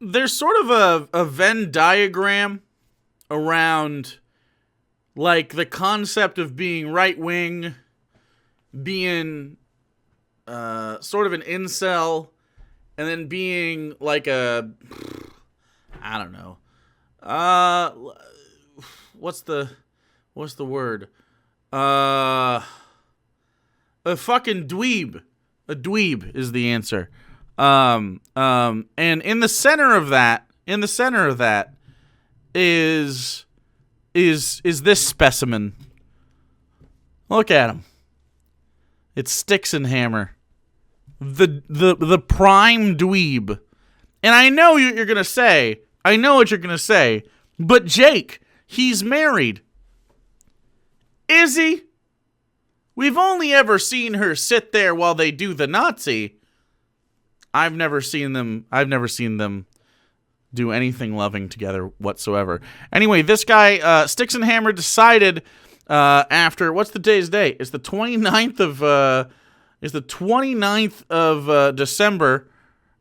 there's sort of a Venn diagram around, like, the concept of being right-wing, being sort of an incel, and then being like I don't know. What's the word? A fucking dweeb. A dweeb is the answer. And in the center of that is this specimen. Look at him. It's Styxhexenhammer, the prime dweeb. And I know what you're gonna say. But Jake, he's married. Is he? We've only ever seen her sit there while they do the Nazi. I've never seen them do anything loving together whatsoever. Anyway, this guy, Styxhexenhammer, decided after, what's the day's date? It's the 29th of December.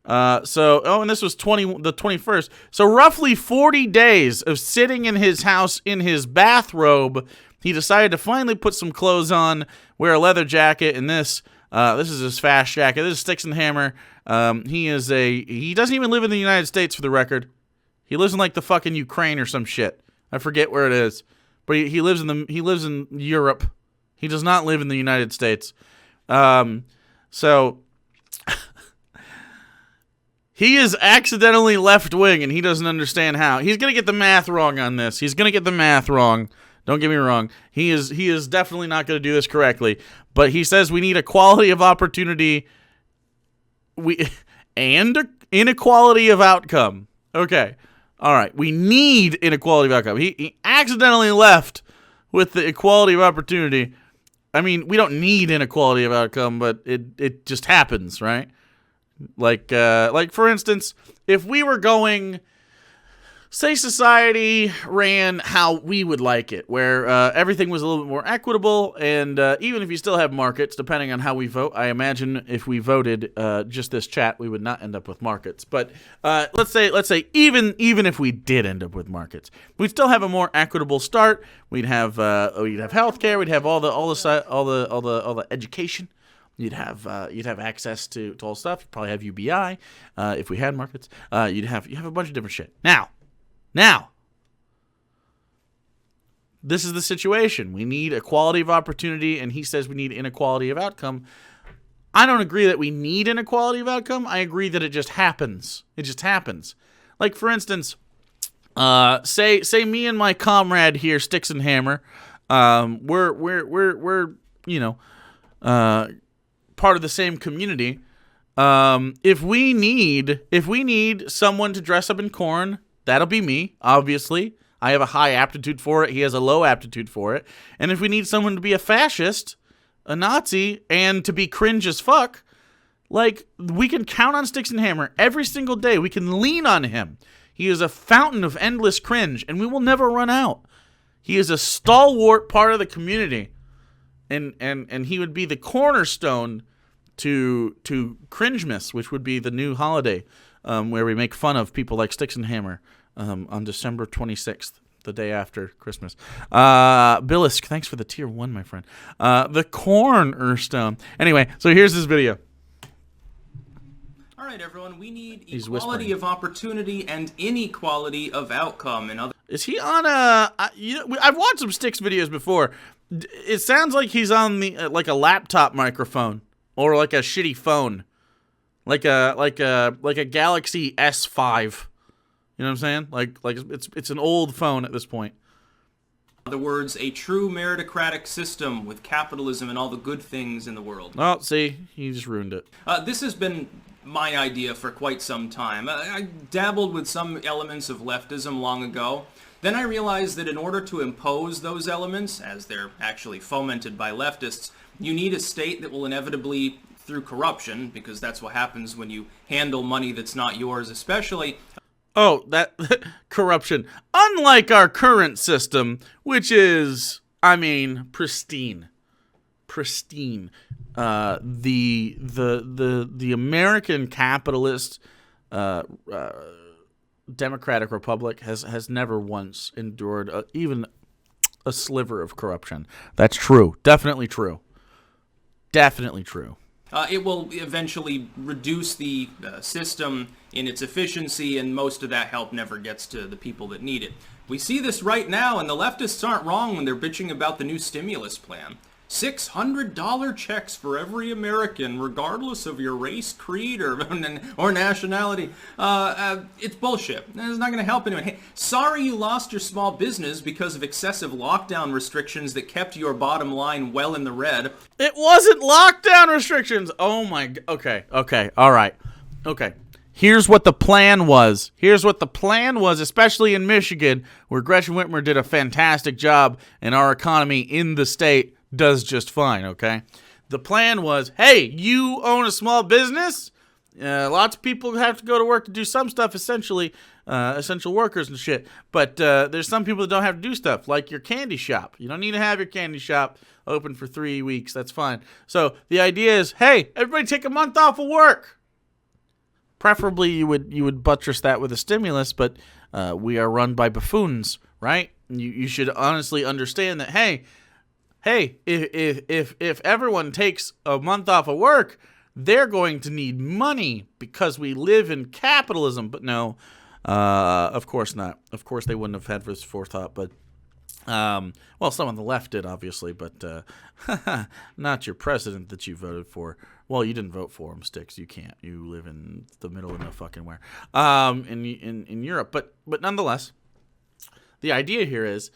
And this was the 21st. So roughly 40 days of sitting in his house in his bathrobe, he decided to finally put some clothes on, wear a leather jacket, and this is his fast jacket. This is Styxhexenhammer. He doesn't even live in the United States, for the record. He lives in like the fucking Ukraine or some shit. I forget where it is. But he lives in Europe. He does not live in the United States. So he is accidentally left-wing, and he doesn't understand how. He's going to get the math wrong on this. Don't get me wrong. He is definitely not going to do this correctly. But he says we need equality of opportunity and inequality of outcome. Okay. All right. We need inequality of outcome. He accidentally left with the equality of opportunity. I mean, we don't need inequality of outcome, but it just happens, right? Like for instance, if we were going, say society ran how we would like it, where everything was a little bit more equitable, and even if you still have markets, depending on how we vote, I imagine if we voted just this chat, we would not end up with markets. But let's say even if we did end up with markets, we'd still have a more equitable start. We'd have healthcare. We'd have all the education. You'd have access to all stuff. You'd probably have UBI if we had markets. You have a bunch of different shit. Now, this is the situation. We need equality of opportunity, and he says we need inequality of outcome. I don't agree that we need inequality of outcome. I agree that it just happens. It just happens. Like, for instance, say me and my comrade here, Styxhexenhammer, we're part of the same community. If we need someone to dress up in corn, that'll be me, obviously. I have a high aptitude for it. He has a low aptitude for it. And if we need someone to be a fascist, a Nazi, and to be cringe as fuck, like, we can count on Styxhexenhammer every single day. We can lean on him. He is a fountain of endless cringe, and we will never run out. He is a stalwart part of the community. And he would be the cornerstone to Cringemas, which would be the new holiday where we make fun of people like Styxhexenhammer on December 26th, the day after Christmas. Billisk, thanks for the tier 1, my friend. The cornerstone. Anyway, so here's this video. All right, everyone, we need equality of opportunity and inequality of outcome. Is he on I've watched some Styx videos before. It sounds like he's on the like a laptop microphone or like a shitty phone, like a Galaxy S5. You know what I'm saying? Like it's an old phone at this point. In other words, a true meritocratic system with capitalism and all the good things in the world. Oh, see, he just ruined it. This has been my idea for quite some time. I dabbled with some elements of leftism long ago. Then I realized that in order to impose those elements, as they're actually fomented by leftists, you need a state that will inevitably, through corruption, because that's what happens when you handle money that's not yours especially. Oh, that corruption. Unlike our current system, which is, I mean, pristine. Pristine. The American capitalist democratic republic has never once endured even a sliver of corruption. That's true. Definitely true. Definitely true. It will eventually reduce the system in its efficiency, and most of that help never gets to the people that need it. We see this right now, and the leftists aren't wrong when they're bitching about the new stimulus plan. $600 checks for every American, regardless of your race, creed, or nationality. It's bullshit. It's not going to help anyone. Hey, sorry you lost your small business because of excessive lockdown restrictions that kept your bottom line well in the red. It wasn't lockdown restrictions. Oh my. Okay. All right. Okay. Here's what the plan was. Especially in Michigan, where Gretchen Whitmer did a fantastic job, and our economy in the state does just fine, okay? The plan was, hey, you own a small business? Lots of people have to go to work to do some stuff, essential workers and shit. But there's some people that don't have to do stuff, like your candy shop. You don't need to have your candy shop open for 3 weeks. That's fine. So the idea is, hey, everybody take a month off of work. Preferably you would buttress that with a stimulus, but we are run by buffoons, right? You should honestly understand that, hey, if everyone takes a month off of work, they're going to need money because we live in capitalism. But no, of course not. Of course they wouldn't have had this forethought. But, well, some on the left did, obviously, but not your president that you voted for. Well, you didn't vote for him, Styx. You can't. You live in the middle of no fucking where. In Europe. But nonetheless, the idea here is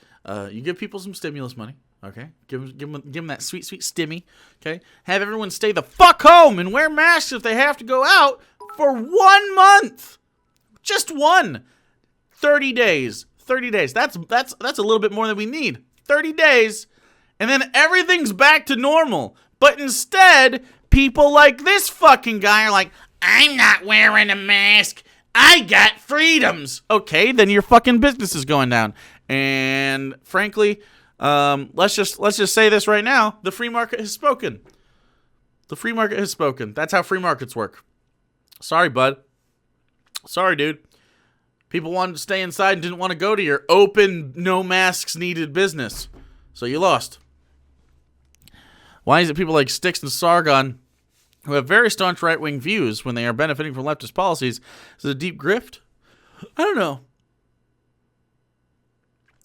you give people some stimulus money. Okay, give them that sweet stimmy. Okay, have everyone stay the fuck home and wear masks if they have to go out for 1 month, just one. 30 days. 30 days. That's a little bit more than we need. 30 days, and then everything's back to normal. But instead, people like this fucking guy are like, I'm not wearing a mask. I got freedoms. Okay, then your fucking business is going down. And frankly, let's just say this right now. The free market has spoken. The free market has spoken. That's how free markets work. Sorry, bud. Sorry, dude. People wanted to stay inside and didn't want to go to your open, no masks needed business. So you lost. Why is it people like Styx and Sargon, who have very staunch right-wing views when they are benefiting from leftist policies, is it a deep grift? I don't know.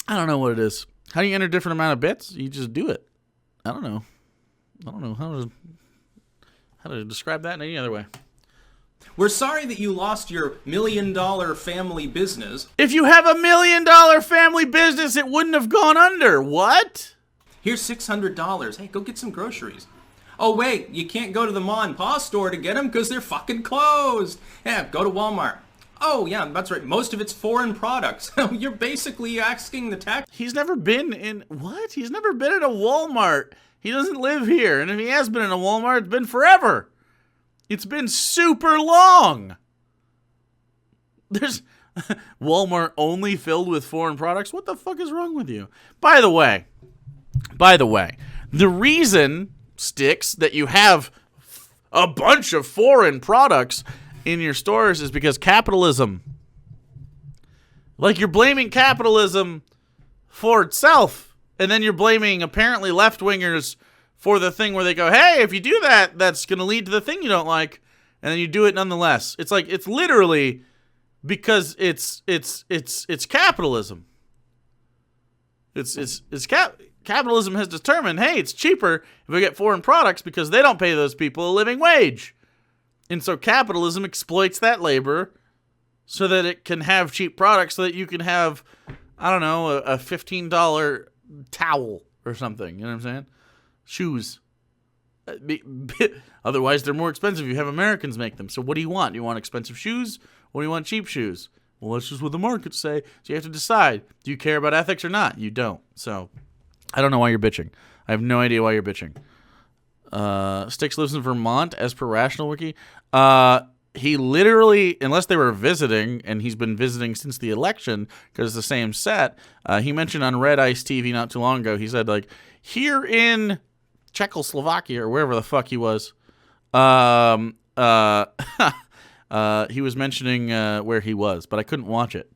I don't know what it is. How do you enter a different amount of bits? You just do it. I don't know how to describe that in any other way. We're sorry that you lost your $1 million family business. If you have a $1 million family business, it wouldn't have gone under. What? Here's $600. Hey, go get some groceries. Oh, wait, you can't go to the ma and pa store to get them because they're fucking closed. Yeah, go to Walmart. Oh, yeah, that's right. Most of it's foreign products. You're basically asking the tax. He's never been in... What? He's never been in a Walmart. He doesn't live here. And if he has been in a Walmart, it's been forever. It's been super long. There's Walmart only filled with foreign products? What the fuck is wrong with you? By the way, the reason, Styx, that you have a bunch of foreign products in your stores is because capitalism. Like, you're blaming capitalism for itself, and then you're blaming apparently left-wingers for the thing where they go, hey, if you do that, that's going to lead to the thing you don't like, and then you do it nonetheless. It's like, it's literally because it's capitalism. Capitalism has determined, hey, it's cheaper if we get foreign products because they don't pay those people a living wage. And so capitalism exploits that labor so that it can have cheap products so that you can have, I don't know, a $15 towel or something. You know what I'm saying? Shoes. Otherwise, they're more expensive. You have Americans make them. So what do you want? Do you want expensive shoes or do you want cheap shoes? Well, that's just what the markets say. So you have to decide. Do you care about ethics or not? You don't. So I don't know why you're bitching. I have no idea why you're bitching. Styx lives in Vermont, as per Rational Wiki. He literally, unless they were visiting, and he's been visiting since the election because it's the same set. He mentioned on Red Ice TV not too long ago. He said, like, here in Czechoslovakia or wherever the fuck he was, He was mentioning where he was, but I couldn't watch it.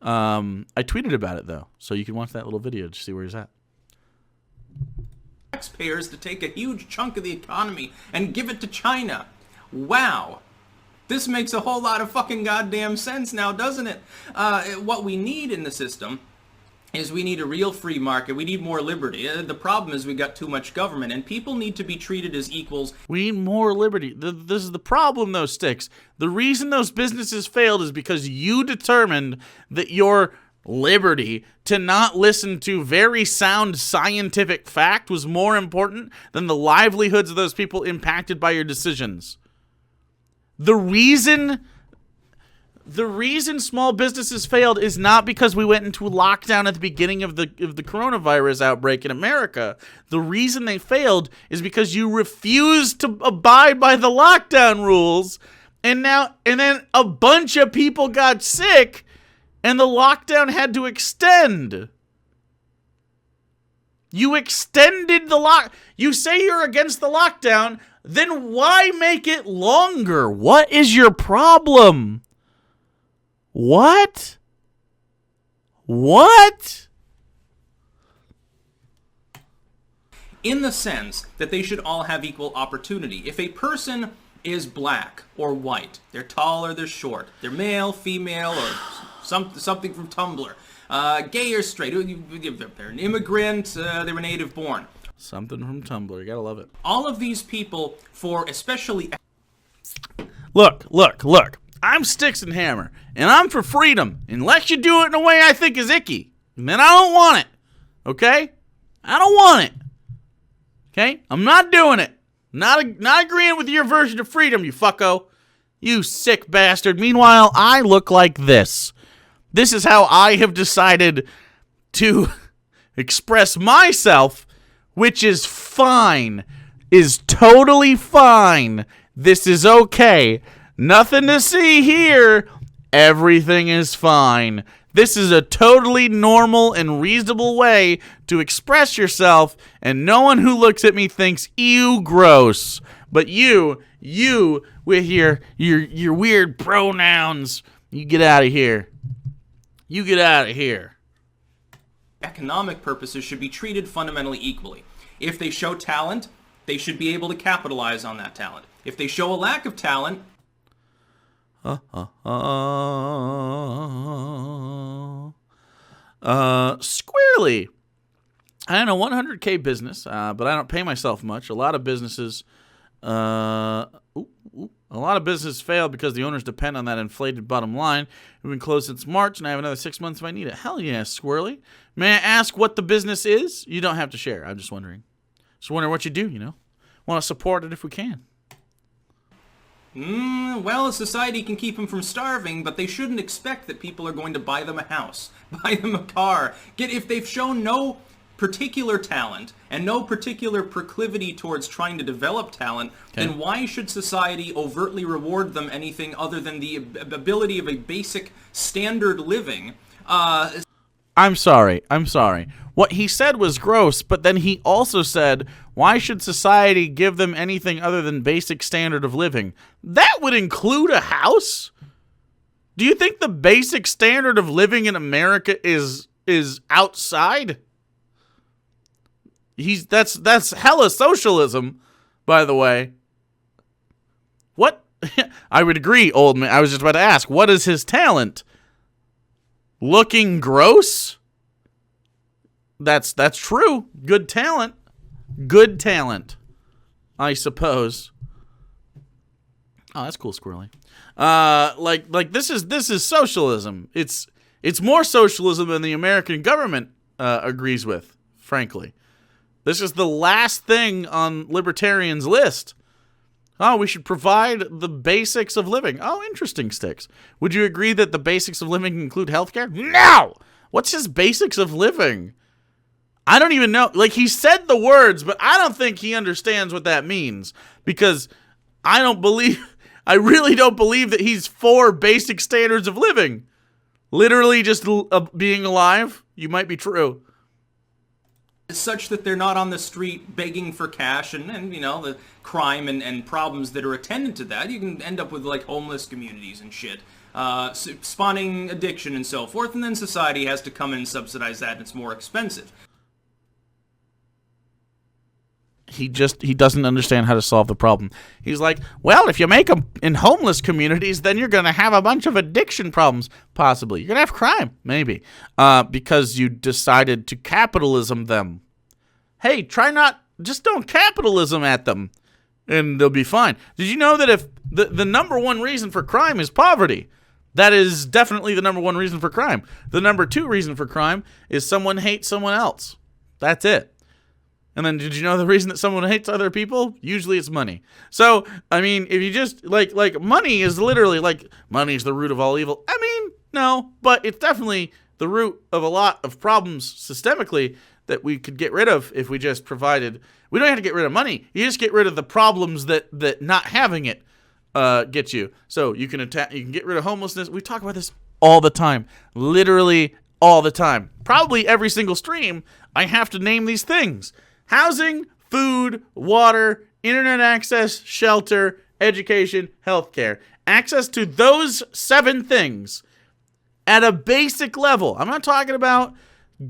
I tweeted about it, though, so you can watch that little video to see where he's at. Taxpayers to take a huge chunk of the economy and give it to China. Wow. This makes a whole lot of fucking goddamn sense now, doesn't it? What we need in the system is we need a real free market. We need more liberty. The problem is we got too much government, and people need to be treated as equals. We need more liberty. This is the problem, though, Styx. The reason those businesses failed is because you determined that your liberty to not listen to very sound scientific fact was more important than the livelihoods of those people impacted by your decisions. The reason small businesses failed is not because we went into lockdown at the beginning of the coronavirus outbreak in America. The reason they failed is because you refused to abide by the lockdown rules, and then a bunch of people got sick, and the lockdown had to extend. You extended you say you're against the lockdown, then why make it longer? What is your problem? What? In the sense that they should all have equal opportunity. If a person is black or white, they're tall or they're short, they're male, female, or something from Tumblr, gay or straight, they're an immigrant, they were native born. Something from Tumblr, you gotta love it. All of these people, for especially... Look. I'm Styxhexenhammer, and I'm for freedom, unless you do it in a way I think is icky. And then I don't want it, okay? I don't want it, okay? I'm not doing it. Not agreeing with your version of freedom, you fucko. You sick bastard. Meanwhile, I look like this. This is how I have decided to express myself, which is fine, is totally fine. This is okay. Nothing to see here. Everything is fine. This is a totally normal and reasonable way to express yourself, and no one who looks at me thinks, ew, gross. But you with your weird pronouns, you get out of here. You get out of here. Economic purposes should be treated fundamentally equally. If they show talent, they should be able to capitalize on that talent. If they show a lack of talent... Squarely. I own a 100K business, but I don't pay myself much. A lot of businesses fail because the owners depend on that inflated bottom line. We've been closed since March, and I have another 6 months if I need it. Hell yeah, Squirrely. May I ask what the business is? You don't have to share. I'm just wondering. Just wondering what you do, Want to support it if we can. Well, a society can keep them from starving, but they shouldn't expect that people are going to buy them a house, buy them a car. If they've shown no particular talent and no particular proclivity towards trying to develop talent, then why should society overtly reward them anything other than the ability of a basic standard living? I'm sorry. What he said was gross, but then he also said, why should society give them anything other than basic standard of living? That would include a house? Do you think the basic standard of living in America is outside? That's hella socialism, by the way. What? I would agree, old man. I was just about to ask, what is his talent? Looking gross? That's true. Good talent, I suppose. Oh, that's cool, Squirrely. Like this is socialism. It's more socialism than the American government agrees with, frankly. This is the last thing on libertarians' list. Oh, we should provide the basics of living. Oh, interesting, Styx. Would you agree that the basics of living include healthcare? No! What's his basics of living? I don't even know. Like, he said the words, but I don't think he understands what that means. Because I really don't believe that he's for basic standards of living. Literally just being alive, you might be true. such that they're not on the street begging for cash and you know, the crime and problems that are attendant to that. You can end up with like homeless communities and shit, spawning addiction and so forth, and then society has to come in and subsidize that, and it's more expensive. He doesn't understand how to solve the problem. He's like, well, if you make them in homeless communities, then you're going to have a bunch of addiction problems, possibly. You're going to have crime, maybe, because you decided to capitalism them. Hey, just don't capitalism at them, and they'll be fine. Did you know that if the number one reason for crime is poverty? That is definitely the number one reason for crime. The number two reason for crime is someone hates someone else. That's it. And then did you know the reason that someone hates other people? Usually it's money. So, I mean, if you just, like money is literally, like, money is the root of all evil. I mean, no, but it's definitely the root of a lot of problems systemically that we could get rid of if we just provided. We don't have to get rid of money. You just get rid of the problems that not having it gets you. So you can get rid of homelessness. We talk about this all the time. Literally all the time. Probably every single stream, I have to name these things. Housing, food, water, internet access, shelter, education, healthcare. Access to those 7 things at a basic level. I'm not talking about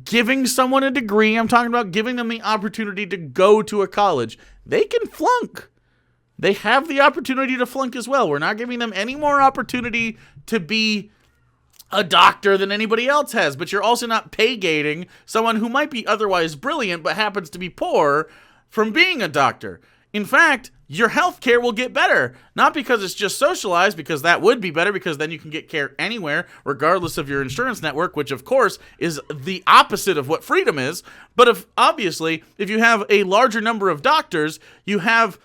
giving someone a degree. I'm talking about giving them the opportunity to go to a college. They can flunk. They have the opportunity to flunk as well. We're not giving them any more opportunity to be a doctor than anybody else has, but you're also not pay-gating someone who might be otherwise brilliant but happens to be poor from being a doctor. In fact, your health care will get better, not because it's just socialized, because that would be better, because then you can get care anywhere, regardless of your insurance network, which of course is the opposite of what freedom is. But if you have a larger number of doctors, you have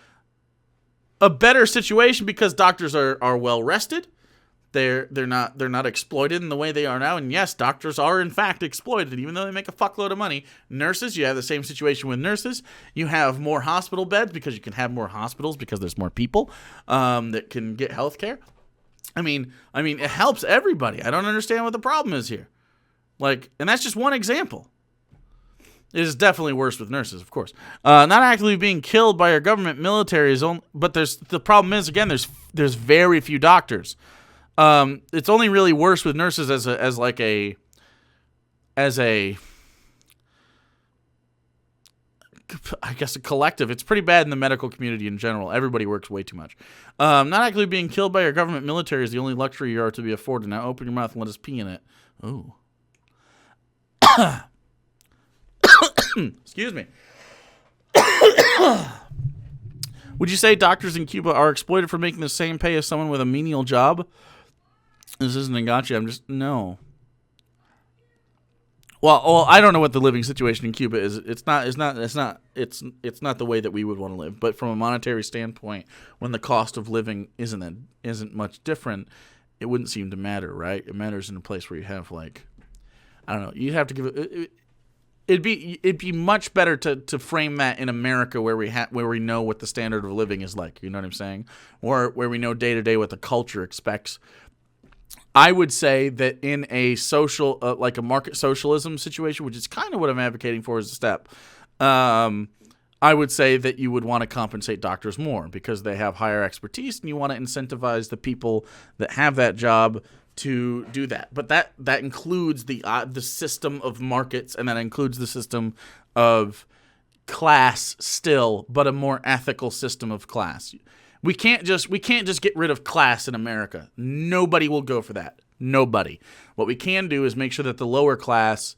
a better situation because doctors are well rested. They're not exploited in the way they are now. And yes, doctors are in fact exploited, even though they make a fuckload of money. Nurses, you have the same situation with nurses. You have more hospital beds because you can have more hospitals because there's more people that can get health care. I mean, it helps everybody. I don't understand what the problem is here. And that's just one example. It is definitely worse with nurses, of course. Not actively being killed by our government military is only, but the problem is, again, there's very few doctors. It's only really worse with nurses as a I guess a collective. It's pretty bad in the medical community in general. Everybody works way too much. Not actually being killed by your government military is the only luxury you are to be afforded. Now open your mouth and let us pee in it. Ooh. Excuse me. Would you say doctors in Cuba are exploited for making the same pay as someone with a menial job? This isn't a gotcha. No. Well, I don't know what the living situation in Cuba is. It's not the way that we would want to live. But from a monetary standpoint, when the cost of living isn't much different, it wouldn't seem to matter, right? It matters in a place where you have I don't know. You'd have to give it. It'd be much better to frame that in America where we know what the standard of living is like. You know what I'm saying? Or where we know day to day what the culture expects. I would say that in a social, like a market socialism situation, which is kind of what I'm advocating for as a step, I would say that you would want to compensate doctors more because they have higher expertise, and you want to incentivize the people that have that job to do that. But that includes the system of markets, and that includes the system of class still, but a more ethical system of class. We can't just get rid of class in America. Nobody will go for that. Nobody. What we can do is make sure that the lower class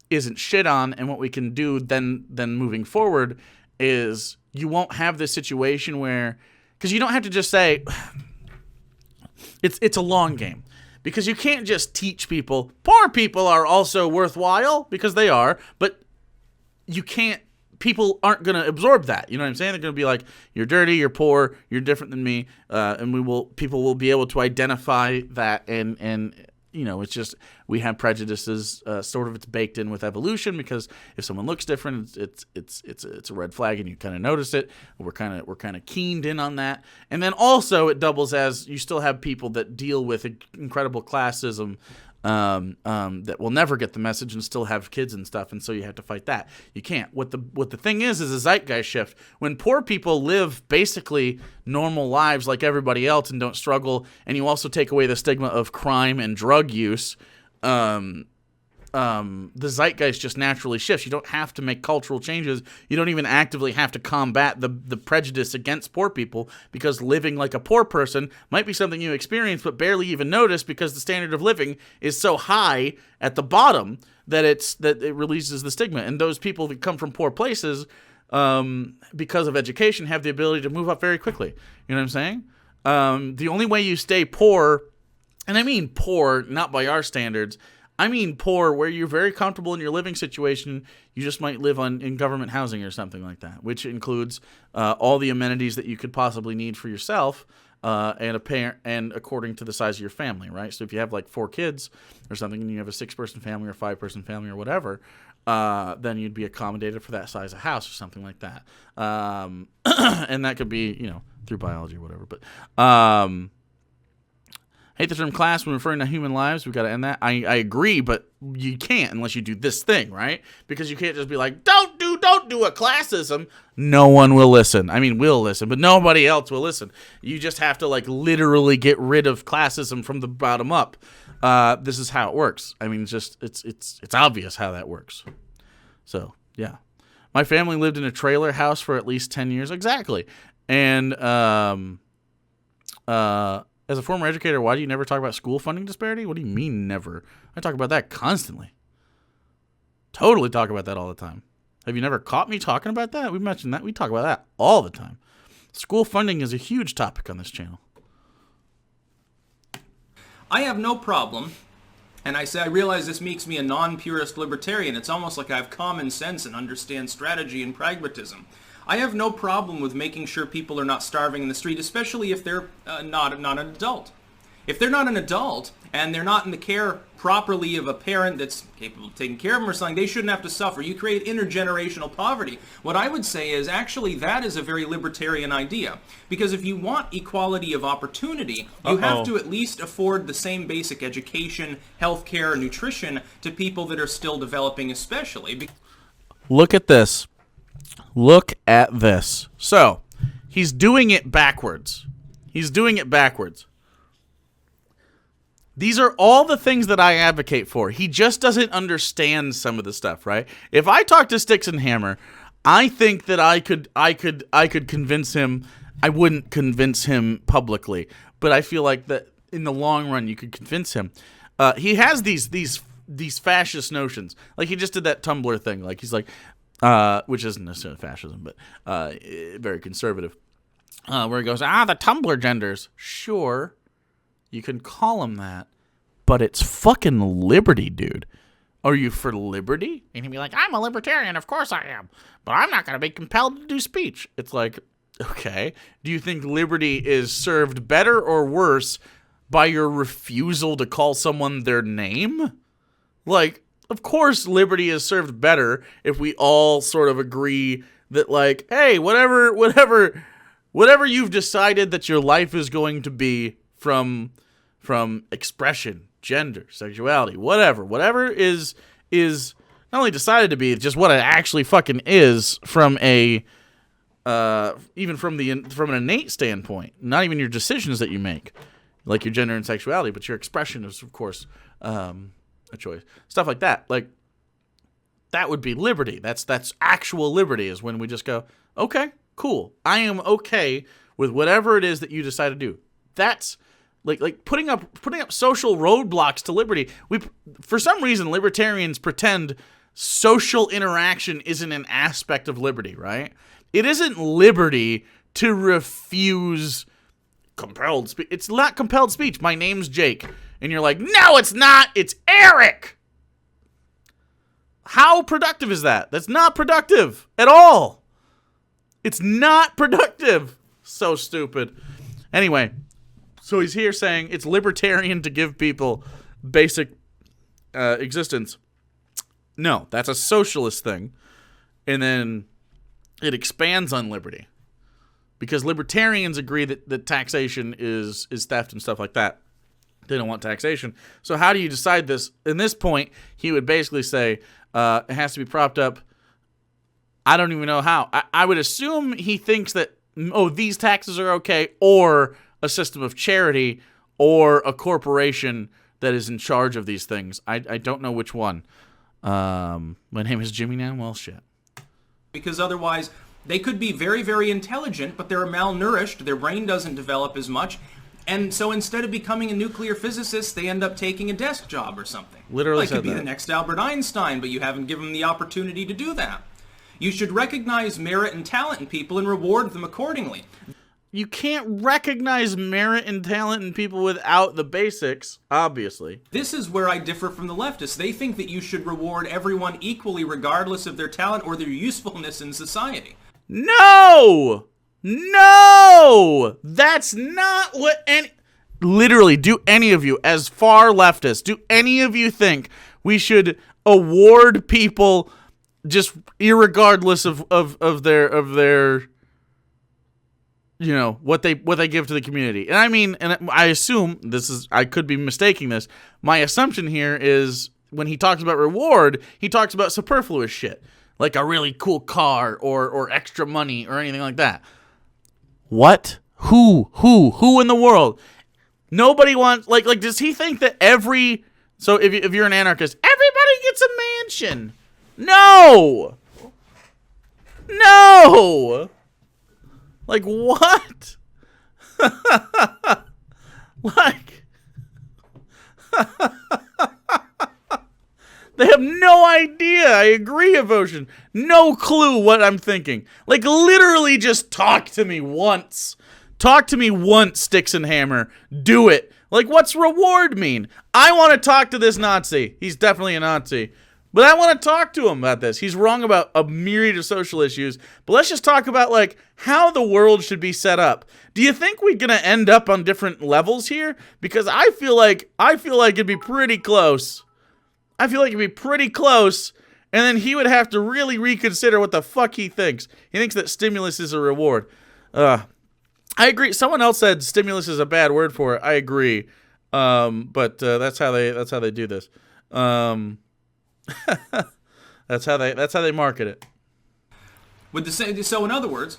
isn't shit on, and what we can do then moving forward is you won't have this situation where, because you don't have to just say it's a long game. Because you can't just teach people, poor people are also worthwhile, because they are, but you can't, people aren't going to absorb that. You know what I'm saying? They're going to be like, you're dirty, you're poor, you're different than me, and people will be able to identify that, and you know, it's just, we have prejudices, sort of, it's baked in with evolution, because if someone looks different, it's a red flag, and you kind of notice it. We're kind of keened in on that. And then also it doubles as you still have people that deal with incredible classism, that will never get the message and still have kids and stuff, and so you have to fight that. You can't. What the thing is a zeitgeist shift. When poor people live basically normal lives like everybody else and don't struggle, and you also take away the stigma of crime and drug use, the zeitgeist just naturally shifts. You don't have to make cultural changes. You don't even actively have to combat the prejudice against poor people, because living like a poor person might be something you experience but barely even notice, because the standard of living is so high at the bottom that it releases the stigma. And those people that come from poor places, because of education, have the ability to move up very quickly. You know what I'm saying? The only way you stay poor, and I mean poor not by our standards, I mean poor where you're very comfortable in your living situation. You just might live in government housing or something like that, which includes all the amenities that you could possibly need for yourself and a parent, and according to the size of your family, right? So if you have like 4 kids or something, and you have a 6-person family or 5-person family or whatever, then you'd be accommodated for that size of house or something like that. And that could be, through biology or whatever. But hate the term class when referring to human lives. We've got to end that. I agree, but you can't unless you do this thing, right? Because you can't just be like, don't do a classism. No one will listen. I mean, we'll listen, but nobody else will listen. You just have to literally get rid of classism from the bottom up. This is how it works. I mean, it's obvious how that works. So, yeah. My family lived in a trailer house for at least 10 years. Exactly. And, as a former educator, why do you never talk about school funding disparity? What do you mean never? I talk about that constantly. Totally talk about that all the time. Have you never caught me talking about that? We mentioned that. We talk about that all the time. School funding is a huge topic on this channel. I have no problem, and I realize this makes me a non-purist libertarian. It's almost like I have common sense and understand strategy and pragmatism. I have no problem with making sure people are not starving in the street, especially if they're not an adult. If they're not an adult and they're not in the care properly of a parent that's capable of taking care of them or something, they shouldn't have to suffer. You create intergenerational poverty. What I would say is actually that is a very libertarian idea. Because if you want equality of opportunity, you have to at least afford the same basic education, healthcare, nutrition to people that are still developing especially. Look at this. Look at this. So, he's doing it backwards. These are all the things that I advocate for. He just doesn't understand some of the stuff, right? If I talk to Styxhexenhammer, I think that I could convince him. I wouldn't convince him publicly, but I feel like that in the long run you could convince him. He has these fascist notions. Like he just did that Tumblr thing. Like he's like, which isn't necessarily fascism, but very conservative. Where he goes, the Tumblr genders. Sure, you can call them that, but it's fucking liberty, dude. Are you for liberty? And he'd be like, I'm a libertarian, of course I am, but I'm not going to be compelled to do speech. It's like, okay, do you think liberty is served better or worse by your refusal to call someone their name? Like, of course liberty is served better if we all sort of agree that, like, hey, whatever you've decided that your life is going to be from expression, gender, sexuality, whatever is not only decided to be, just what it actually fucking is from a even from an innate standpoint, not even your decisions that you make, like your gender and sexuality, but your expression is, of course, a choice. Stuff like that. Like, that would be liberty. That's actual liberty, is when we just go, okay, cool. I am okay with whatever it is that you decide to do. That's like putting up social roadblocks to liberty. For some reason, libertarians pretend social interaction isn't an aspect of liberty, right? It isn't liberty to refuse compelled speech. It's not compelled speech. My name's Jake. And you're like, no, it's not. It's Eric. How productive is that? That's not productive at all. It's not productive. So stupid. Anyway, so he's here saying it's libertarian to give people basic existence. No, that's a socialist thing. And then it expands on liberty. Because libertarians agree that taxation is theft and stuff like that. They don't want taxation. So how do you decide this? In this point, he would basically say it has to be propped up. I don't even know how. I would assume he thinks that, these taxes are okay, or a system of charity, or a corporation that is in charge of these things. I don't know which one. My name is Jimmy now? Well, shit. Because otherwise, they could be very, very intelligent, but they're malnourished. Their brain doesn't develop as much. And so instead of becoming a nuclear physicist, they end up taking a desk job or something. Literally Like, said could be that. the next Albert Einstein, but you haven't given them the opportunity to do that. You should recognize merit and talent in people and reward them accordingly. You can't recognize merit and talent in people without the basics, obviously. This is where I differ from the leftists. They think that you should reward everyone equally regardless of their talent or their usefulness in society. No! No! That's not what any... Literally, do any of you, as far leftists, do any of you think we should award people just irregardless of their you know, what they give to the community? And I mean, and I assume I could be mistaking this. My assumption here is when he talks about reward, he talks about superfluous shit, like a really cool car or extra money or anything like that. What? Who in the world? Nobody wants, like, does he think that so if you're an anarchist, everybody gets a mansion? No! No! Like, what? Like, they have no idea. I agree, Evotion. No clue what I'm thinking. Like, literally just talk to me once. Talk to me once, Styxhexenhammer. Do it. Like, what's reward mean? I want to talk to this Nazi. He's definitely a Nazi. But I want to talk to him about this. He's wrong about a myriad of social issues. But let's just talk about, like, how the world should be set up. Do you think we're going to end up on different levels here? Because I feel like it'd be pretty close. I feel like it'd be pretty close. And then he would have to really reconsider what the fuck he thinks. He thinks that stimulus is a reward. I agree. Someone else said stimulus is a bad word for it. I agree. But that's how they do this. That's how they market it. So in other words,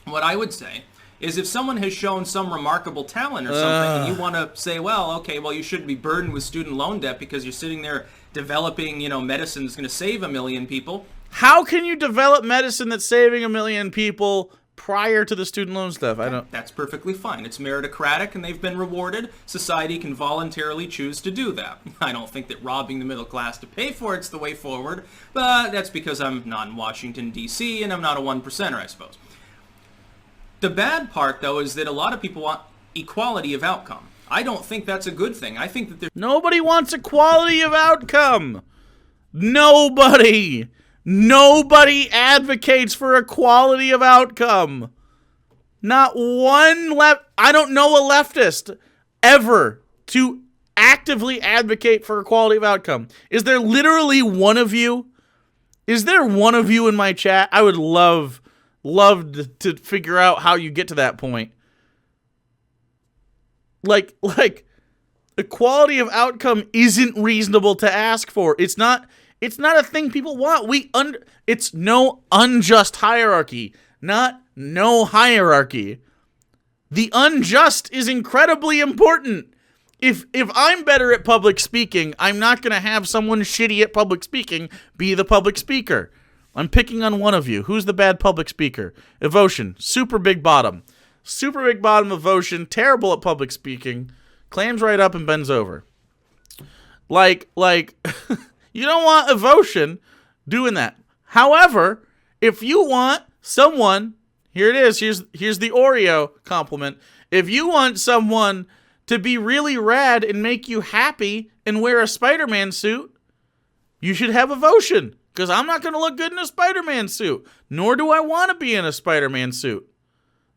what I would say is if someone has shown some remarkable talent or something, and you want to say, well, okay, well, you shouldn't be burdened with student loan debt because you're sitting there developing, medicine that's going to save 1 million people. How can you develop medicine that's saving 1 million people prior to the student loan stuff? That's perfectly fine. It's meritocratic and they've been rewarded. Society can voluntarily choose to do that. I don't think that robbing the middle class to pay for it's the way forward, but that's because I'm not in Washington, D.C., and I'm not a 1%er, I suppose. The bad part, though, is that a lot of people want equality of outcome. I don't think that's a good thing. I think that there's... Nobody wants equality of outcome. Nobody advocates for equality of outcome. Not one I don't know a leftist ever to actively advocate for equality of outcome. Is there literally one of you? Is there one of you in my chat? I would love to figure out how you get to that point. Like equality of outcome isn't reasonable to ask for. It's not a thing people want. It's no unjust hierarchy, not no hierarchy. The unjust is incredibly important. If I'm better at public speaking, I'm not going to have someone shitty at public speaking be the public speaker. I'm picking on one of you. Who's the bad public speaker? Evotion, super big bottom. Super big bottom Evotion, terrible at public speaking, clams right up and bends over. Like you don't want Evotion doing that. However, if you want someone, here it is, here's the Oreo compliment. If you want someone to be really rad and make you happy and wear a Spider-Man suit, you should have Evotion. Because I'm not going to look good in a Spider-Man suit. Nor do I want to be in a Spider-Man suit.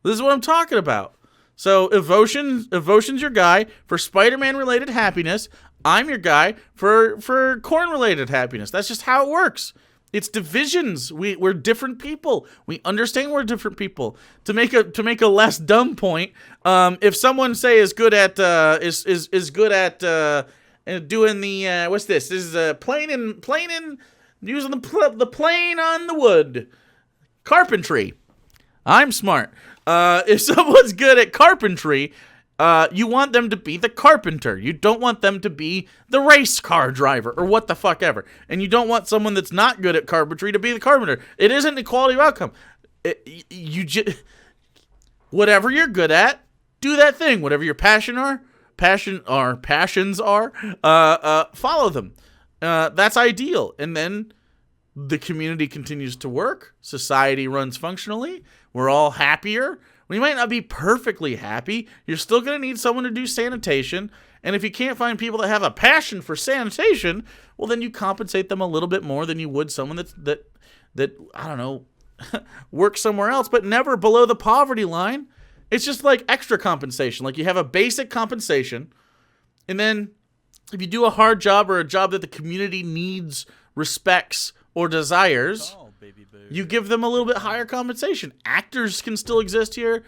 This is what I'm talking about. So Evotion's your guy for Spider-Man related happiness. I'm your guy for corn related happiness. That's just how it works. It's divisions. We're different people. We understand we're different people. To make a less dumb point, if someone say is good at doing the what's this? This is planing using the plane on the wood. Carpentry. I'm smart. If someone's good at carpentry, you want them to be the carpenter. You don't want them to be the race car driver or what the fuck ever. And you don't want someone that's not good at carpentry to be the carpenter. It isn't equality of outcome. Whatever you're good at, do that thing. Whatever your passions are, follow them. That's ideal. And then the community continues to work. Society runs functionally. We're all happier. We might not be perfectly happy. You're still going to need someone to do sanitation. And if you can't find people that have a passion for sanitation, well, then you compensate them a little bit more than you would someone that I don't know, works somewhere else, but never below the poverty line. It's just like extra compensation. Like you have a basic compensation, and then if you do a hard job or a job that the community needs, respects, or desires, you give them a little bit higher compensation. Actors can still exist here.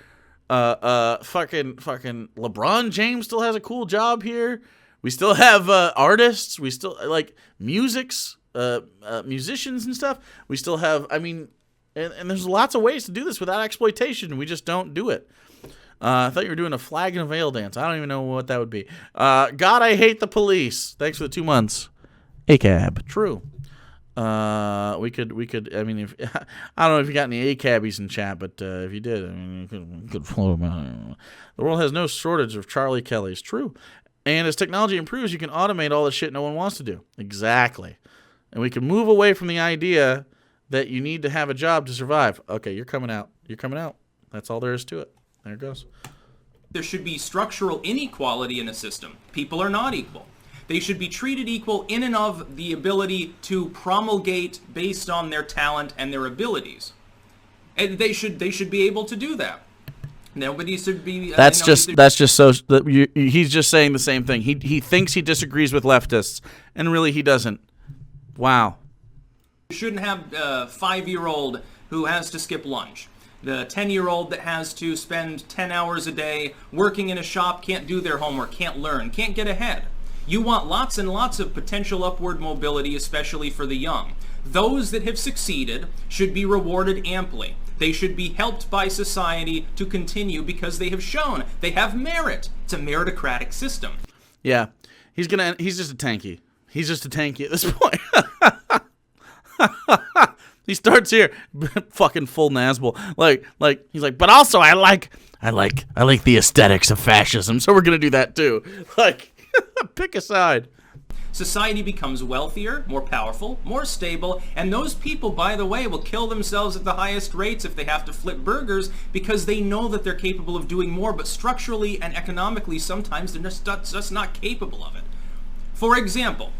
Fucking LeBron James still has a cool job here. We still have artists. We still like musicians and stuff. We still have, and there's lots of ways to do this without exploitation. We just don't do it. I thought you were doing a flag and a veil dance. I don't even know what that would be. God, I hate the police. Thanks for the 2 months. ACAB. True. We could. I mean, if I don't know if you got any ACABbies in chat, but if you did, you could follow them. The world has no shortage of Charlie Kellys. True. And as technology improves, you can automate all the shit no one wants to do. Exactly. And we can move away from the idea that you need to have a job to survive. Okay, you're coming out. You're coming out. That's all there is to it. There it goes. There should be structural inequality in a system. People are not equal. They should be treated equal in and of the ability to promulgate based on their talent and their abilities. And they should be able to do that. Nobody should be... That's just so... He's just saying the same thing. He thinks he disagrees with leftists, and really he doesn't. Wow. You shouldn't have a 5-year-old who has to skip lunch. The 10-year-old that has to spend 10 hours a day working in a shop, can't do their homework, can't learn, can't get ahead. You want lots and lots of potential upward mobility, especially for the young. Those that have succeeded should be rewarded amply. They should be helped by society to continue because they have shown they have merit. It's a meritocratic system. Yeah, he's just a tanky. He's just a tanky at this point. He starts here, fucking full Nazbol. Like he's like, but also I like the aesthetics of fascism, so we're gonna do that too. Like, pick a side. Society becomes wealthier, more powerful, more stable, and those people, by the way, will kill themselves at the highest rates if they have to flip burgers because they know that they're capable of doing more, but structurally and economically, sometimes they're just not capable of it. For example,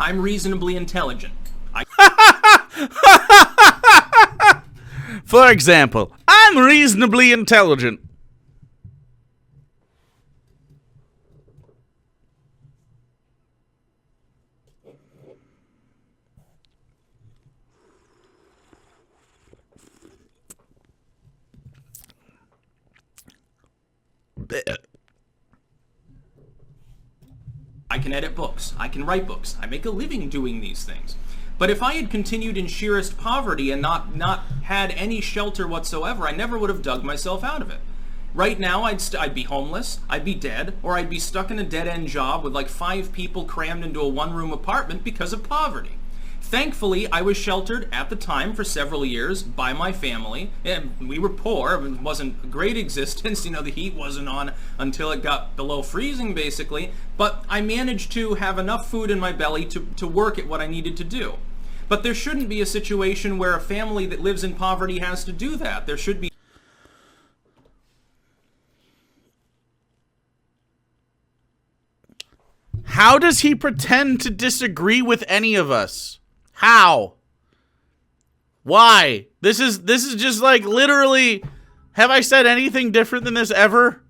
I'm reasonably intelligent. For example, I'm reasonably intelligent. I can edit books. I can write books. I make a living doing these things. But if I had continued in sheerest poverty and not had any shelter whatsoever, I never would have dug myself out of it. Right now, I'd be homeless, I'd be dead, or I'd be stuck in a dead-end job with like 5 people crammed into a one-room apartment because of poverty. Thankfully, I was sheltered at the time for several years by my family. And we were poor. It wasn't a great existence. You know, the heat wasn't on until it got below freezing, basically. But I managed to have enough food in my belly to work at what I needed to do. But there shouldn't be a situation where a family that lives in poverty has to do that. There should be... How does he pretend to disagree with any of us? How? Why? This is just like literally, have I said anything different than this ever?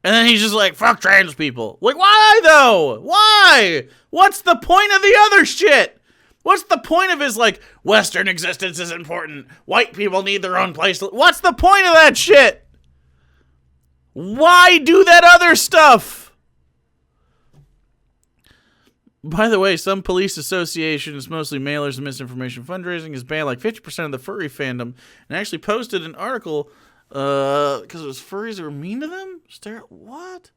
And then he's just like, fuck trans people. Like, why though? Why? What's the point of the other shit? What's the point of his, like, Western existence is important, white people need their own place? What's the point of that shit? Why do that other stuff? By the way, some police associations, mostly mailers and misinformation fundraising, has banned like 50% of the furry fandom, and actually posted an article because it was furries that were mean to them? What?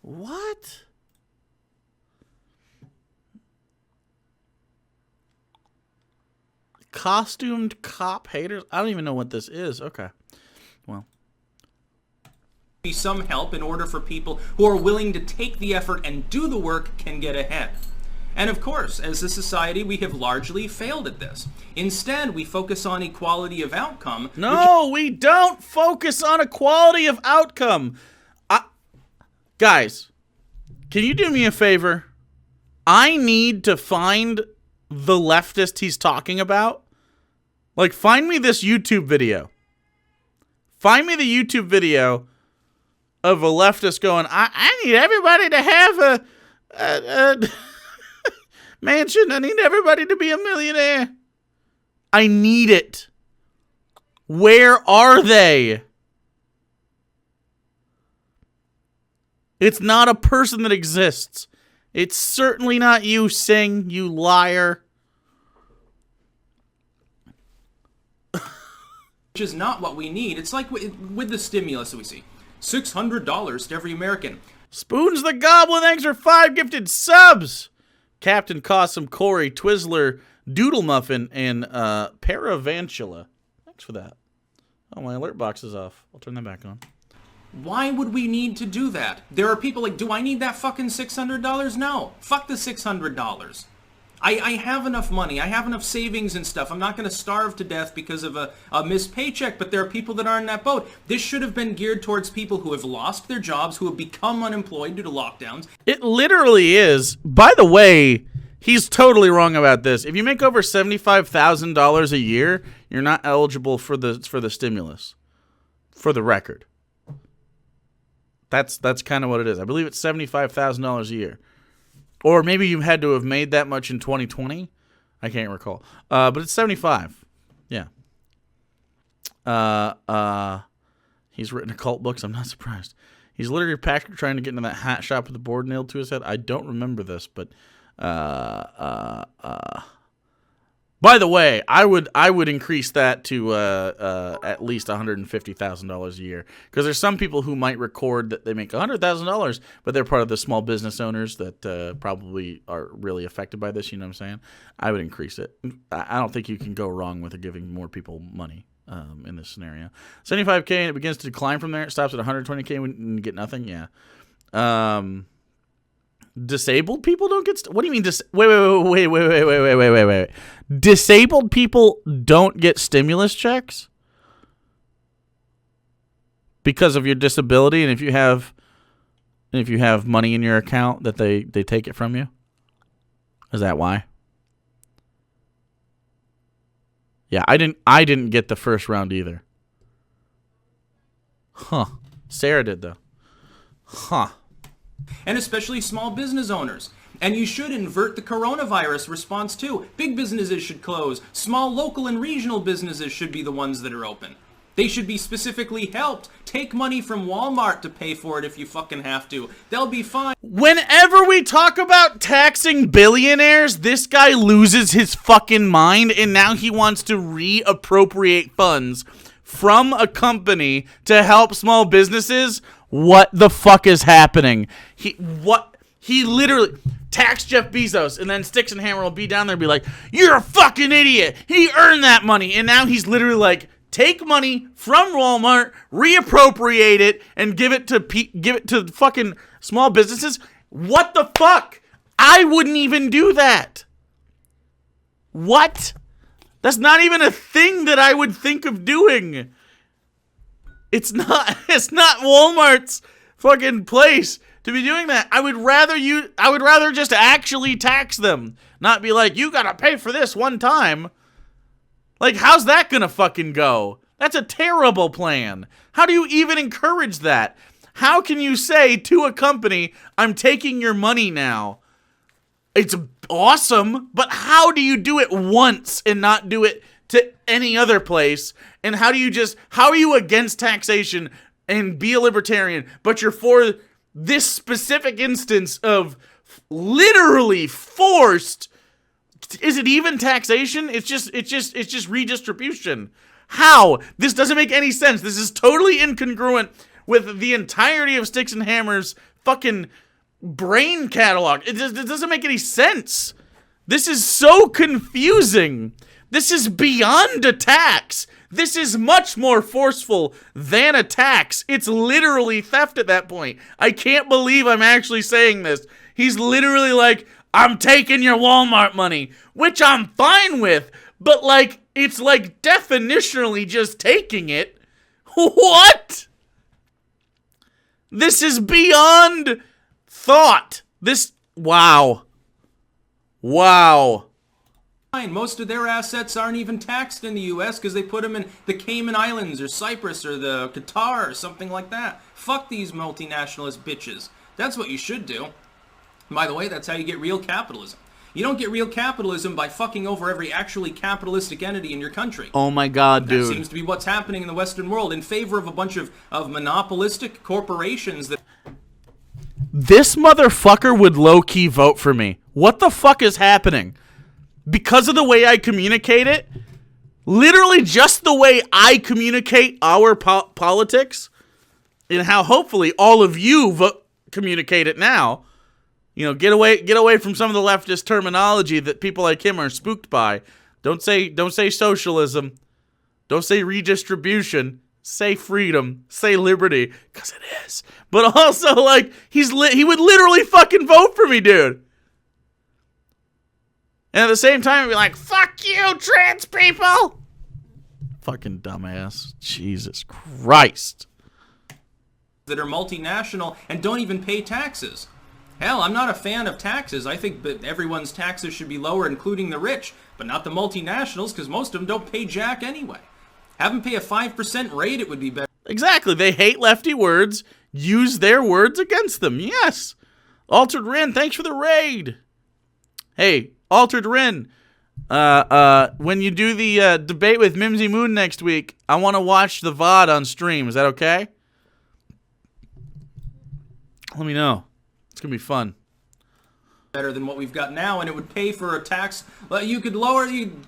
What? Costumed cop haters? I don't even know what this is. Okay. Well. Be some help in order for people who are willing to take the effort and do the work can get ahead. And of course, as a society, we have largely failed at this. Instead, we focus on equality of outcome. No, we don't focus on equality of outcome. Guys, can you do me a favor? I need to find the leftist he's talking about. Like, find me this YouTube video. Find me the YouTube video of a leftist going, I need everybody to have a mansion. I need everybody to be a millionaire. I need it. Where are they? It's not a person that exists. It's certainly not you, Singh, you liar. Which is not what we need. It's like with the stimulus that we see. $600 to every American. Spoons the Goblin, thanks for 5 gifted subs. Captain Cossum, Corey, Twizzler, Doodle Muffin, and Paravantula. Thanks for that. Oh, my alert box is off. I'll turn that back on. Why would we need to do that? There are people like, do I need that fucking $600? No. Fuck the $600. I have enough money. I have enough savings and stuff. I'm not going to starve to death because of a missed paycheck, but there are people that are in that boat. This should have been geared towards people who have lost their jobs, who have become unemployed due to lockdowns. It literally is. By the way, he's totally wrong about this. If you make over $75,000 a year, you're not eligible for the stimulus. For the record. That's kind of what it is. I believe it's $75,000 a year. Or maybe you had to have made that much in 2020. I can't recall. But it's 75. Yeah. He's written occult books. I'm not surprised. He's literally Patrick trying to get into that hat shop with the board nailed to his head. I don't remember this, but by the way, I would increase that to at least $150,000 a year, because there's some people who might record that they make $100,000, but they're part of the small business owners that probably are really affected by this. You know what I'm saying? I would increase it. I don't think you can go wrong with giving more people money in this scenario. 75K and it begins to decline from there. It stops at 120K and you get nothing. Yeah. Disabled people don't get... What do you mean? Wait. Disabled people don't get stimulus checks because of your disability, and if you have money in your account that they take it from you? Is that why? Yeah, I didn't get the first round either. Huh. Sarah did though. Huh. And especially small business owners. And you should invert the coronavirus response too. Big businesses should close. Small local and regional businesses should be the ones that are open. They should be specifically helped. Take money from Walmart to pay for it if you fucking have to. They'll be fine. Whenever we talk about taxing billionaires, this guy loses his fucking mind, and now he wants to reappropriate funds from a company to help small businesses. What the fuck is happening? He literally taxed Jeff Bezos, and then Styxhexenhammer will be down there and be like, "You're a fucking idiot. He earned that money." And now he's literally like, take money from Walmart, reappropriate it, and give it to fucking small businesses. What the fuck? I wouldn't even do that. What? That's not even a thing that I would think of doing. It's not Walmart's fucking place to be doing that. I would rather just actually tax them, not be like, you gotta pay for this one time. Like, how's that gonna fucking go? That's a terrible plan. How do you even encourage that? How can you say to a company, I'm taking your money now? It's awesome, but how do you do it once and not do it to any other place? And how are you against taxation and be a libertarian, but you're for this specific instance of literally forced, is it even taxation? It's just redistribution. How? This doesn't make any sense. This is totally incongruent with the entirety of Styx and Hammer's fucking brain catalog. It doesn't make any sense. This is so confusing. This is beyond a tax. This is much more forceful than a tax. It's literally theft at that point. I can't believe I'm actually saying this. He's literally like, I'm taking your Walmart money, which I'm fine with, but like, it's like definitionally just taking it. What? This is beyond thought. Wow. Most of their assets aren't even taxed in the U.S. because they put them in the Cayman Islands or Cyprus or the Qatar or something like that. Fuck these multinationalist bitches. That's what you should do. By the way, that's how you get real capitalism. You don't get real capitalism by fucking over every actually capitalistic entity in your country. Oh my god, dude. That seems to be what's happening in the Western world in favor of a bunch of monopolistic corporations that... This motherfucker would low-key vote for me. What the fuck is happening? Because of the way I communicate it, literally just the way I communicate our politics, and how hopefully all of you communicate it now. You know, get away from some of the leftist terminology that people like him are spooked by. Don't say socialism. Don't say redistribution. Say freedom. Say liberty, because it is. But also, like, he would literally fucking vote for me, dude. And at the same time, he'd be like, fuck you, trans people! Fucking dumbass. Jesus Christ. That are multinational and don't even pay taxes. Hell, I'm not a fan of taxes. I think that everyone's taxes should be lower, including the rich, but not the multinationals, because most of them don't pay jack anyway. Have them pay a 5% rate, it would be better. Exactly. They hate lefty words. Use their words against them. Yes. Altered Rin, thanks for the raid. Hey, Altered Rin, when you do the debate with Mimsy Moon next week, I want to watch the VOD on stream. Is that okay? Let me know. It's going to be fun. Better than what we've got now, and it would pay for a tax. You'd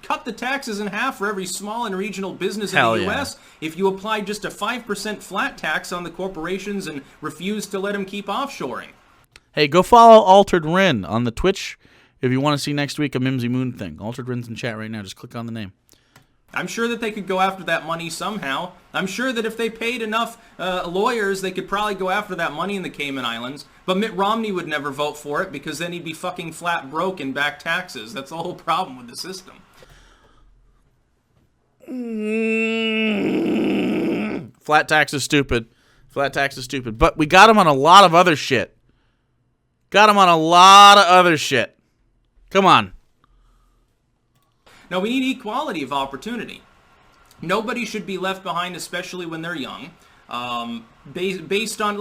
cut the taxes in half for every small and regional business in the U.S. if you applied just a 5% flat tax on the corporations and refused to let them keep offshoring. Hey, go follow Altered Rin on the Twitch if you want to see next week a Mimsy Moon thing. Altered Rin's in chat right now. Just click on the name. I'm sure that they could go after that money somehow. I'm sure that if they paid enough lawyers, they could probably go after that money in the Cayman Islands. But Mitt Romney would never vote for it because then he'd be fucking flat broke and back taxes. That's the whole problem with the system. Flat tax is stupid. Flat tax is stupid. But we got him on a lot of other shit. Come on. No, we need equality of opportunity. Nobody should be left behind, especially when they're young. Based on,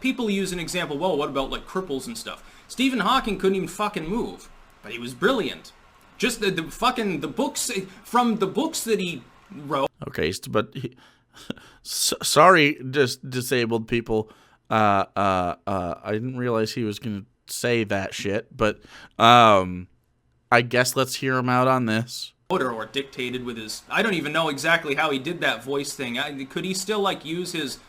people use an example, well, what about, like, cripples and stuff? Stephen Hawking couldn't even fucking move, but he was brilliant. Just the books, from the books that he wrote. Okay, but sorry, disabled people. I didn't realize he was going to say that shit, but, I guess let's hear him out on this. Or dictated with his... I don't even know exactly how he did that voice thing. Could he still, like, use his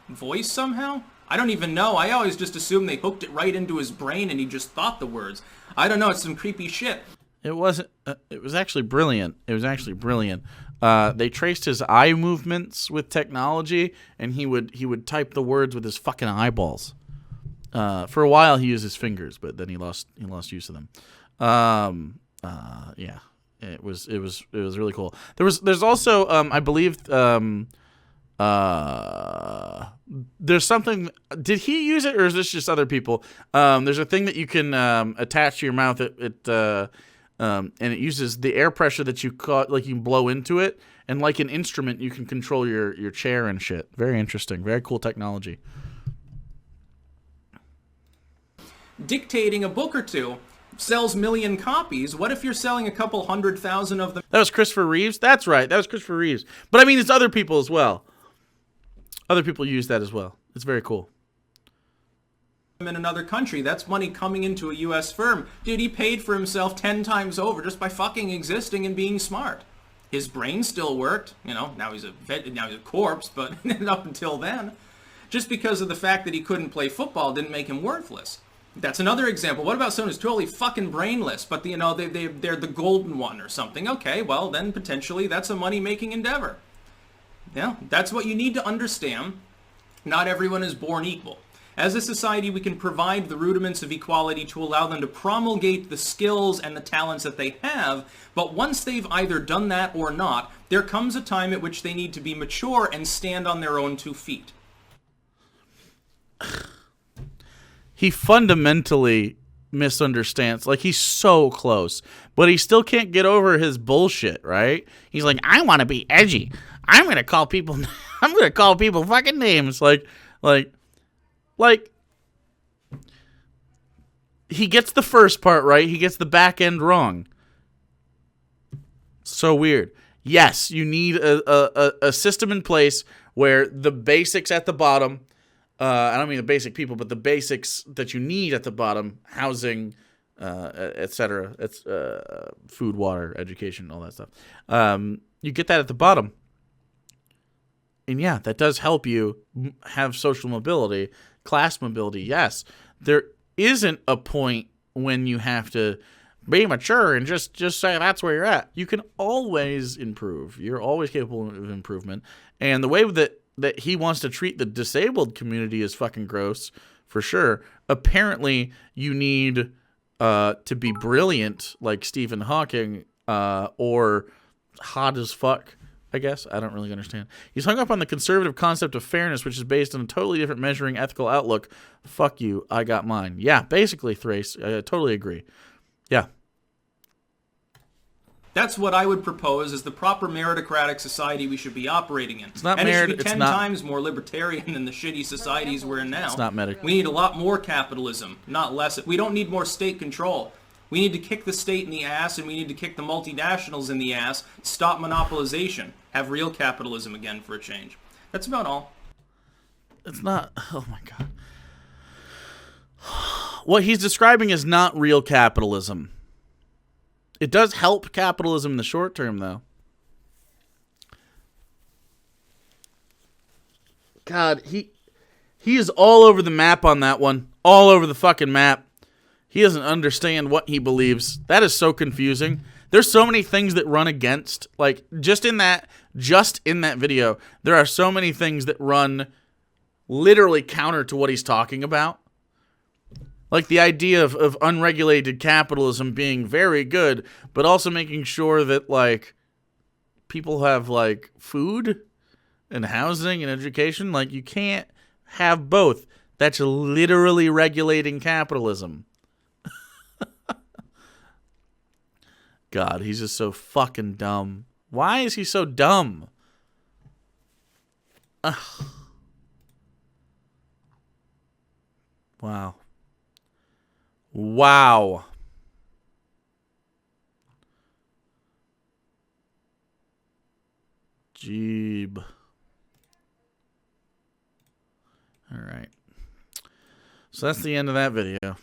voice somehow? I don't even know. I always just assumed they hooked it right into his brain and he just thought the words. I don't know. It's some creepy shit. It wasn't... it was actually brilliant. They traced his eye movements with technology, and he would type the words with his fucking eyeballs. For a while, he used his fingers, but then he lost use of them. Yeah, it was really cool. There's also, I believe, there's something, did he use it or is this just other people? There's a thing that you can, attach to your mouth. And it uses the air pressure that you caught, like you can blow into it. And like an instrument, you can control your chair and shit. Very interesting. Very cool technology. dictating a book or two sells a million copies. What if you're selling a couple 100,000 of them? That was Christopher Reeves? That's right. That was Christopher Reeves. But I mean, it's other people as well. Other people use that as well. It's very cool. In another country, that's money coming into a U.S. firm. Dude, he paid for himself 10 times over just by fucking existing and being smart. His brain still worked, you know. Now he's a corpse, but up until then, just because of the fact that he couldn't play football didn't make him worthless. That's another example. What about someone who's totally fucking brainless, but you know they're the golden one or something? Okay, well then potentially that's a money-making endeavor. Yeah, that's what you need to understand. Not everyone is born equal. As a society, we can provide the rudiments of equality to allow them to promulgate the skills and the talents that they have, but once they've either done that or not, there comes a time at which they need to be mature and stand on their own 2 feet. He fundamentally misunderstands. Like, he's so close, but he still can't get over his bullshit, right? He's like, I want to be edgy. I'm going to call people fucking names. Like, he gets the first part right. He gets the back end wrong. So weird. Yes, you need a system in place where the basics at the bottom, I don't mean the basic people, but the basics that you need at the bottom, housing, etc. It's food, water, education, all that stuff. You get that at the bottom. And yeah, that does help you have social mobility, class mobility. Yes, there isn't a point when you have to be mature and just say that's where you're at. You can always improve. You're always capable of improvement. And the way that he wants to treat the disabled community is fucking gross, for sure. Apparently, you need to be brilliant like Stephen Hawking or hot as fuck. I guess. I don't really understand. He's hung up on the conservative concept of fairness, which is based on a totally different measuring ethical outlook. Fuck you. I got mine. Yeah, basically, Thrace. I totally agree. Yeah. That's what I would propose as the proper meritocratic society we should be operating in. It's not and merit. It should be 10 times more libertarian than the shitty societies we're in now. It's not merit. We need a lot more capitalism, not less. We don't need more state control. We need to kick the state in the ass, and we need to kick the multinationals in the ass, stop monopolization, have real capitalism again for a change. That's about all. It's not... Oh, my God. What he's describing is not real capitalism. It does help capitalism in the short term, though. God, he is all over the map on that one. All over the fucking map. He doesn't understand what he believes. That is so confusing. There's so many things that run against, like, just in that video, there are so many things that run literally counter to what he's talking about. Like the idea of unregulated capitalism being very good, but also making sure that, like, people have, like, food and housing and education. Like, you can't have both. That's literally regulating capitalism. God, he's just so fucking dumb. Why is he so dumb? Ugh. Wow. Wow. Jeeb. All right. So that's the end of that video.